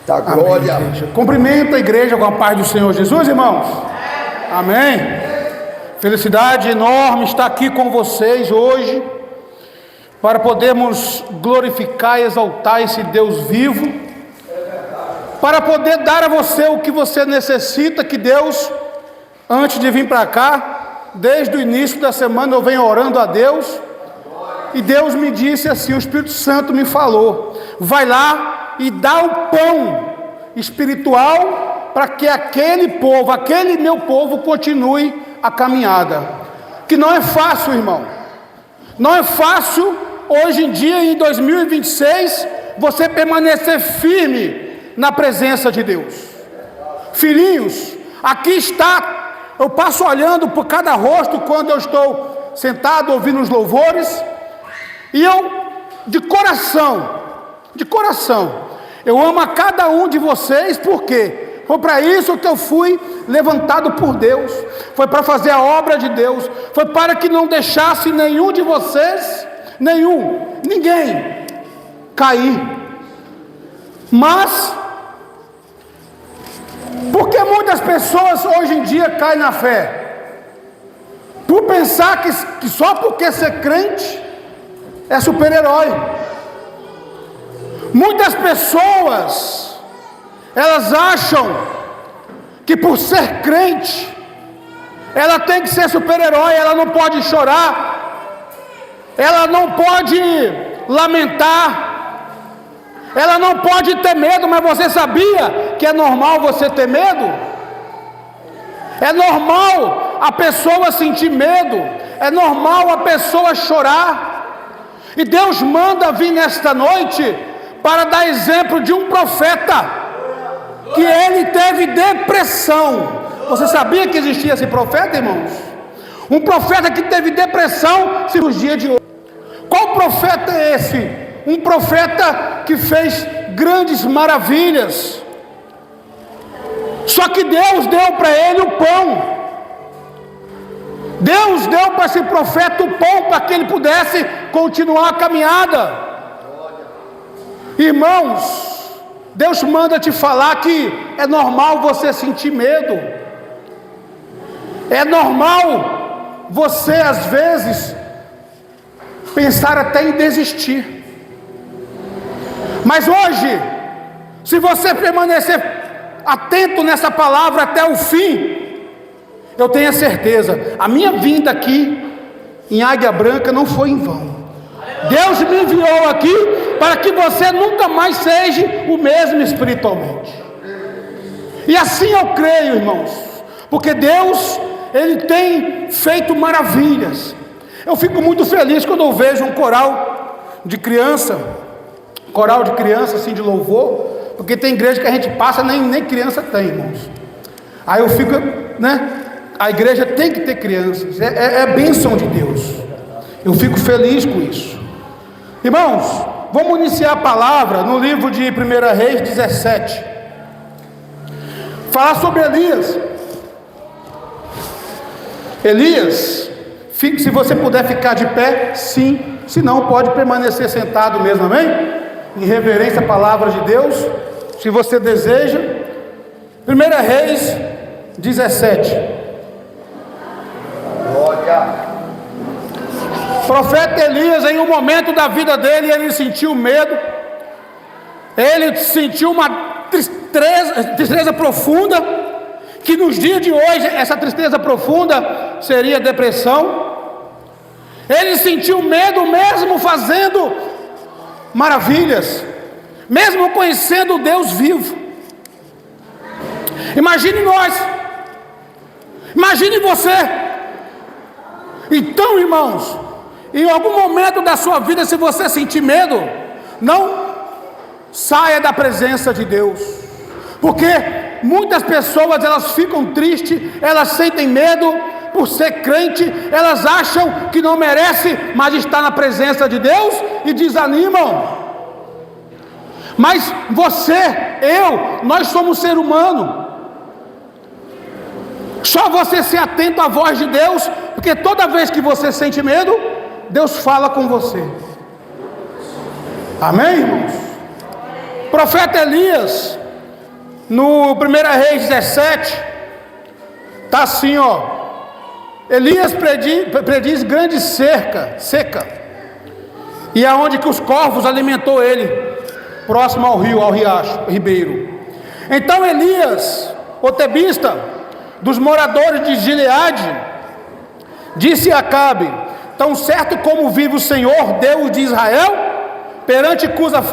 Da glória. Amém, cumprimento a igreja com a paz do Senhor Jesus, irmãos. Amém. Felicidade enorme estar aqui com vocês hoje, para podermos glorificar e exaltar esse Deus vivo, para poder dar a você o que você necessita. Que Deus, antes de vir para cá, desde o início da semana eu venho orando a Deus, e Deus me disse assim, o Espírito Santo me falou: vai lá e dá o pão espiritual para que aquele povo, aquele meu povo, continue a caminhada. Que não é fácil, irmão. Não é fácil hoje em dia, em 2026, você permanecer firme na presença de Deus. Filhinhos, aqui está, eu passo olhando por cada rosto quando eu estou sentado ouvindo os louvores, e eu, de coração, eu amo a cada um de vocês. porque Foi para isso que eu fui levantado por Deus, foi para fazer a obra de Deus, foi para que não deixasse nenhum de vocês, ninguém cair. Mas, porque muitas pessoas hoje em dia caem na fé? Por pensar que só porque ser crente é super-herói. Muitas pessoas, elas acham que por ser crente, ela tem que ser super-herói, ela não pode chorar, ela não pode lamentar, ela não pode ter medo. Mas você sabia que é normal você ter medo? É normal a pessoa sentir medo, é normal a pessoa chorar. E Deus manda vir nesta noite para dar exemplo de um profeta, que ele teve depressão. Você sabia que existia esse profeta, irmãos? Um profeta que teve depressão, cirurgia de hoje. Qual profeta é esse? Um profeta que fez grandes maravilhas. Só que Deus deu para ele o pão. Deus deu para esse profeta o pão para que ele pudesse continuar a caminhada. Irmãos, Deus manda te falar que é normal você sentir medo, é normal você às vezes pensar até em desistir. Mas hoje, se você permanecer atento nessa palavra até o fim, eu tenho a certeza, a minha vinda aqui em Águia Branca não foi em vão. Deus me enviou aqui para que você nunca mais seja o mesmo espiritualmente. E assim eu creio, irmãos, porque Deus, Ele tem feito maravilhas. Eu fico muito feliz quando eu vejo um coral de criança assim de louvor, porque tem igreja que a gente passa, nem criança tem, irmãos. Aí eu fico, a igreja tem que ter crianças, é bênção de Deus. Eu fico feliz com isso. Irmãos, vamos iniciar a palavra no livro de 1 Reis 17. Falar sobre Elias. Elias, se você puder ficar de pé, sim. Se não, pode permanecer sentado mesmo, amém? Em reverência à palavra de Deus, se você deseja. 1 Reis 17. Glória. Profeta Elias, em um momento da vida dele, ele sentiu medo, ele sentiu uma tristeza profunda, que nos dias de hoje, essa tristeza profunda seria depressão. Ele sentiu medo mesmo fazendo maravilhas, mesmo conhecendo o Deus vivo. Imagine nós, imagine você. Então, irmãos, em algum momento da sua vida, se você sentir medo, não saia da presença de Deus, porque muitas pessoas, elas ficam tristes, elas sentem medo por ser crente, elas acham que não merece, mas está na presença de Deus e desanimam. Mas você, nós somos ser humano. Só você ser atento à voz de Deus, porque toda vez que você sente medo, Deus fala com você. Amém, irmãos? Profeta Elias, No 1 Reis 17, está assim, ó. Elias prediz grande seca, e aonde que os corvos alimentou ele, próximo ao rio, ao ribeiro. Então Elias, o tebista, dos moradores de Gileade, disse a Acabe: tão certo como vive o Senhor, Deus de Israel, perante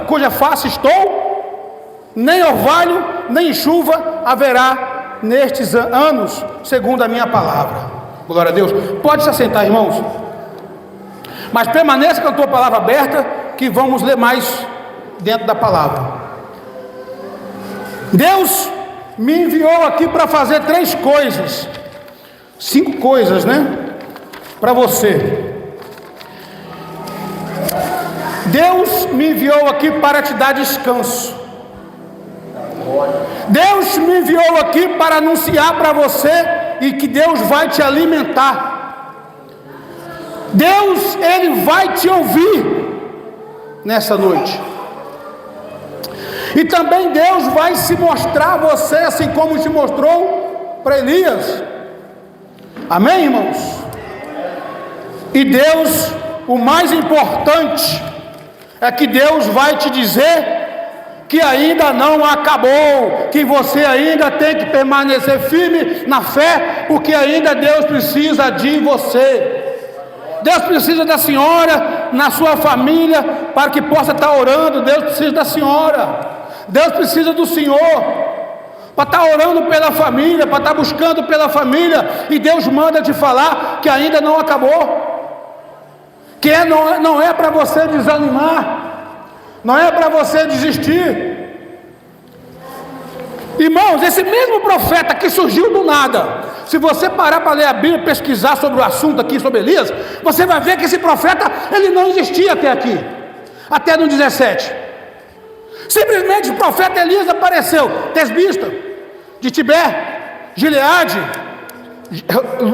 cuja face estou, nem orvalho, nem chuva haverá nestes anos, segundo a minha palavra. Glória a Deus. Pode se assentar, irmãos. Mas permaneça com a tua palavra aberta, que vamos ler mais dentro da palavra. Deus me enviou aqui para fazer 3 coisas, 5 coisas, né? Para você. Deus me enviou aqui para te dar descanso. Deus me enviou aqui para anunciar para você e que Deus vai te alimentar. Deus, Ele vai te ouvir nessa noite. E também Deus vai se mostrar a você, assim como se mostrou para Elias. Amém, irmãos? E Deus, o mais importante, é que Deus vai te dizer que ainda não acabou, que você ainda tem que permanecer firme na fé, porque ainda Deus precisa de você. Deus precisa da senhora na sua família para que possa estar orando. Deus precisa da senhora. Deus precisa do Senhor para estar orando pela família, para estar buscando pela família. E Deus manda te falar que ainda não acabou, que não é para você desanimar, não é para você desistir. Irmãos, esse mesmo profeta que surgiu do nada, se você parar para ler a Bíblia e pesquisar sobre o assunto aqui, sobre Elias, você vai ver que esse profeta, ele não existia até aqui, até no 17. Simplesmente o profeta Elias apareceu, tesbista, de Tibé, Gileade,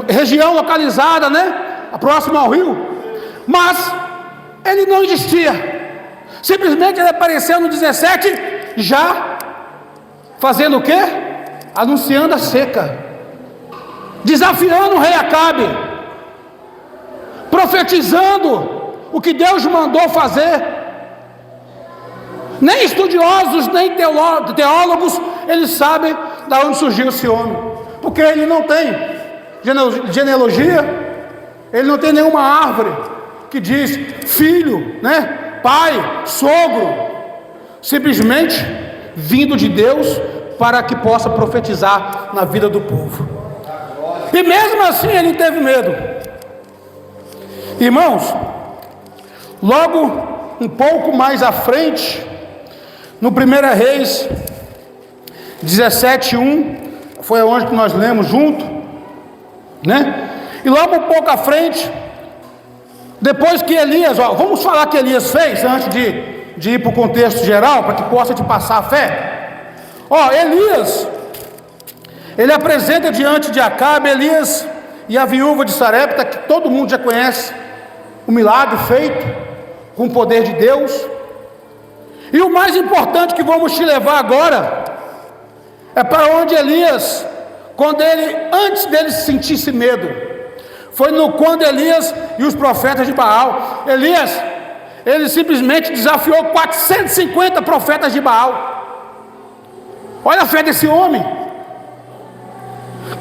região localizada, né, próximo ao rio, mas ele não existia. Simplesmente ele apareceu no 17, já fazendo o quê? Anunciando a seca, desafiando o rei Acabe, profetizando o que Deus mandou fazer. Nem estudiosos, nem teólogos, eles sabem de onde surgiu esse homem, porque ele não tem genealogia, ele não tem nenhuma árvore que diz filho, né, pai, sogro, simplesmente vindo de Deus para que possa profetizar na vida do povo. E mesmo assim ele teve medo. Irmãos, logo um pouco mais à frente, no 1 Reis 17:1, foi onde que nós lemos junto, né? E logo um pouco à frente, depois que Elias, vamos falar que Elias fez, antes de ir para o contexto geral, para que possa te passar a fé. Elias, ele apresenta diante de Acabe, Elias e a viúva de Sarepta, que todo mundo já conhece, o milagre feito com o poder de Deus. E o mais importante que vamos te levar agora é para onde Elias, antes dele sentisse medo, foi quando Elias e os profetas de Baal, Elias, ele simplesmente desafiou 450 profetas de Baal. Olha a fé desse homem,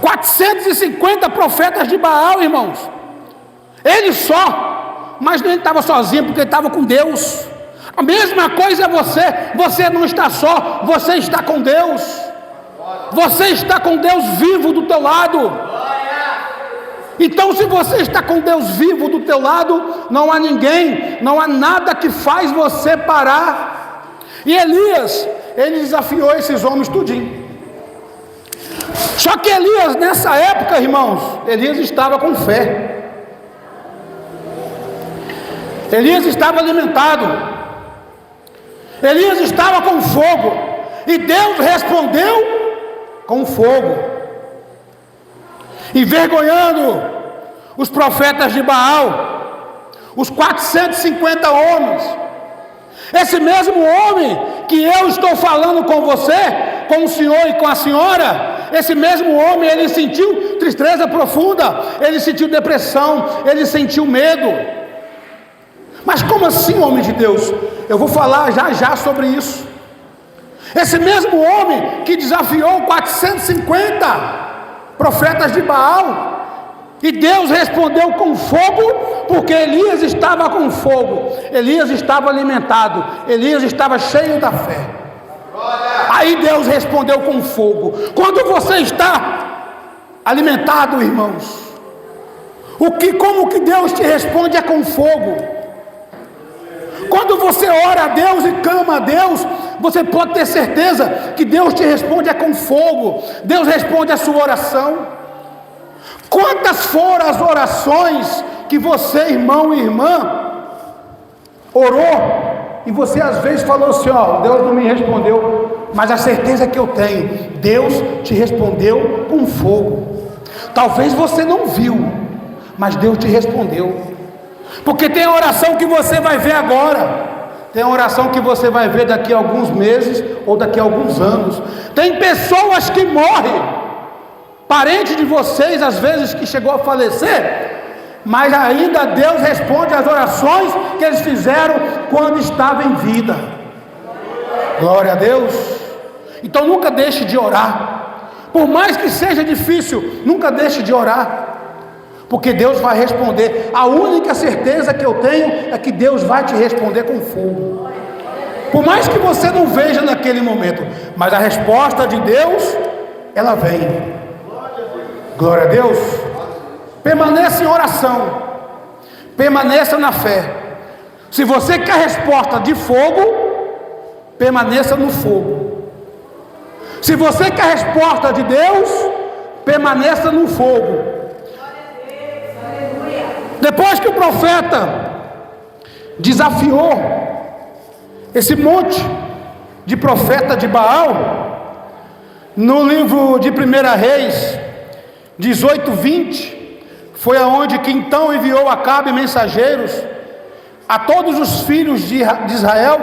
450 profetas de Baal, irmãos, ele só, mas não estava sozinho, porque ele estava com Deus. A mesma coisa é você não está só, você está com Deus, você está com Deus vivo do teu lado. Então, se você está com Deus vivo do teu lado, não há ninguém, não há nada que faz você parar. E Elias, ele desafiou esses homens tudinho. Só que Elias, nessa época, irmãos, Elias estava com fé, Elias estava alimentado, Elias estava com fogo, e Deus respondeu com fogo, envergonhando os profetas de Baal, os 450 homens. Esse mesmo homem que eu estou falando com você, com o senhor e com a senhora, esse mesmo homem, ele sentiu tristeza profunda, ele sentiu depressão, ele sentiu medo. Mas como assim, homem de Deus? Eu vou falar já sobre isso. Esse mesmo homem que desafiou 450 profetas de Baal, e Deus respondeu com fogo, porque Elias estava com fogo, Elias estava alimentado, Elias estava cheio da fé. Aí Deus respondeu com fogo. Quando você está alimentado, irmãos, como que Deus te responde é com fogo. Quando você ora a Deus e clama a Deus, você pode ter certeza que Deus te responde é com fogo. Deus responde a sua oração. Quantas foram as orações que você, irmão e irmã, orou, e você às vezes falou assim: ó, Deus não me respondeu, mas a certeza que eu tenho, Deus te respondeu com fogo. Talvez você não viu, mas Deus te respondeu. Porque tem a oração que você vai ver agora, tem a oração que você vai ver daqui a alguns meses ou daqui a alguns anos. Tem pessoas que morrem, parente de vocês, às vezes, que chegou a falecer, mas ainda Deus responde às orações que eles fizeram quando estavam em vida. Glória a Deus. Então nunca deixe de orar, por mais que seja difícil, nunca deixe de orar, porque Deus vai responder. A única certeza que eu tenho é que Deus vai te responder com fogo, por mais que você não veja naquele momento, mas a resposta de Deus, ela vem. Glória a Deus. Permaneça em oração, permaneça na fé. Se você quer resposta de fogo, permaneça no fogo. Se você quer resposta de Deus, permaneça no fogo. Depois que o profeta desafiou esse monte de profeta de Baal, no livro de 1 Reis 18:20, foi aonde que então enviou Acabe mensageiros a todos os filhos de Israel,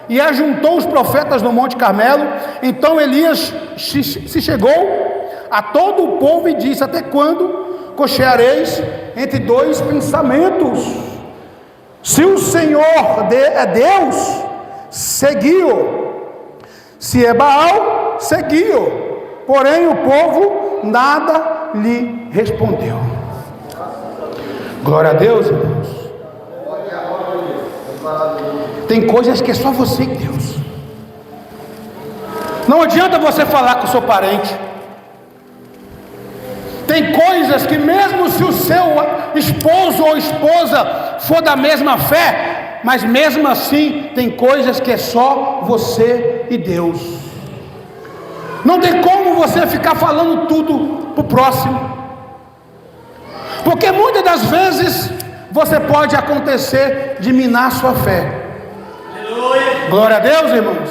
e ajuntou os profetas no Monte Carmelo. Então Elias se chegou a todo o povo e disse: até quando cocheareis entre dois pensamentos? Se o Senhor é Deus, segui-o; se é Baal, segui-o. Porém o povo nada lhe respondeu. Glória a Deus, irmãos. Tem coisas que é só você e Deus. Não adianta você falar com o seu parente. Tem coisas que mesmo se o seu esposo ou esposa for da mesma fé, mas mesmo assim tem coisas que é só você e Deus. Não tem como você ficar falando tudo para o próximo, porque muitas das vezes você pode acontecer de minar sua fé. Aleluia. Glória a Deus, irmãos.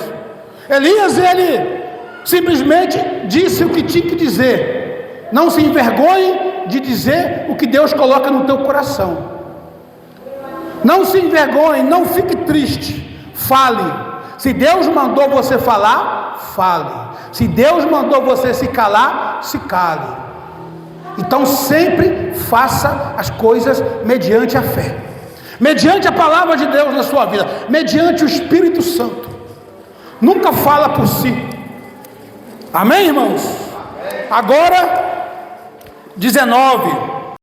Elias, ele simplesmente disse o que tinha que dizer. Não se envergonhe de dizer o que Deus coloca no teu coração. Não se envergonhe, não fique triste, fale. Se Deus mandou você falar, fale. Se Deus mandou você se calar, se cale. Então sempre faça as coisas mediante a fé, mediante a palavra de Deus na sua vida, mediante o Espírito Santo. Nunca fala por si. Amém, irmãos? Agora 19.